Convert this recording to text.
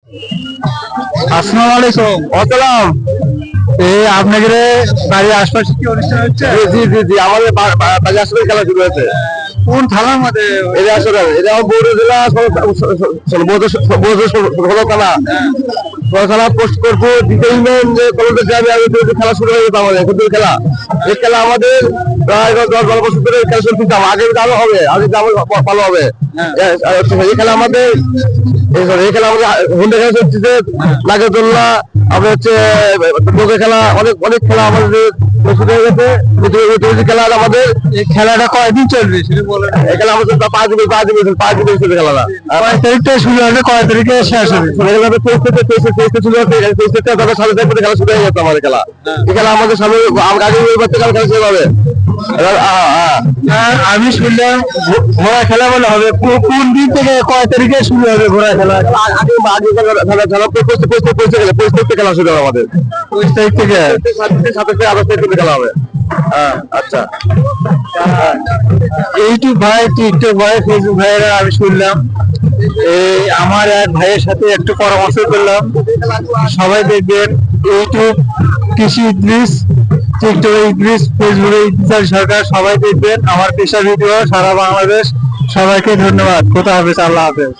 আসসালামু আলাইকুম। আসসালাম। এই আপনাদের বাড়ির আশপাশে কি অনুষ্ঠান হচ্ছে? জি জি জি, আমাদের বাজার আসলে খেলা শুরু হয়েছে। কোন থানার মধ্যে? এটা আসলে এটা বগুড়া জেলা ষোলো থানা পোস্ট করবো দ্বিতীয় ইউনিয়ন যে কলেজের গ্রামে খেলা শুরু হয়ে যেত আমাদের ফুটবল খেলা। এই খেলা আমাদের প্রায় 10-12 বছর ধরে খেলা চলতে আগে আরো হবে, আগে ভালো হবে। এই খেলা আমাদের এই খেলা আমাদের হুন্ডা খেলা চলছে, নাগরদোল্লা, আমরা হচ্ছে লোকের খেলা, অনেক অনেক খেলা আমাদের শুরু হয়ে গেছে। খেলা আমাদের এই খেলাটা কয়দিন চলবে সেটা বলেন। এই খেলা আমাদের 5 দিন চলবে খেলাটা। কয় তারিখ থেকে শুরু হবে, কয় তারিখে শেষ হবে? খেলা শুরু হয়ে গেছে আমাদের খেলা। এই খেলা আমাদের সামনে আগে খেলা শেষ হবে। আমি শুনলাম ঘোড়া খেলা বলে হবে, কোন দিন থেকে কয় তারিখে শুরু হবে ঘোড়া খেলা? খেলা শুরু হবে আমাদের 25 তারিখ থেকে। 27 আগস্ট থেকে খেলা হবে। আচ্ছা, ইউটিউব ভাই, টিকটক ভাই, ফেসবুক ভাইয়েরা আমি শুনলাম, এই আমার এক ভাইয়ের সাথে একটু পরামর্শ করলাম, সবাই দেখবেন ইউটিউব কৃষি ইদ্রিস, টিকটক ইদ্রিস, ফেসবুকে ইদ্রিস সরকার, সবাই দেখবেন আমার পেশা ভিডিও সারা বাংলাদেশ। সবাইকে ধন্যবাদ। কোথা হাফেজ, আল্লাহ হাফেজ।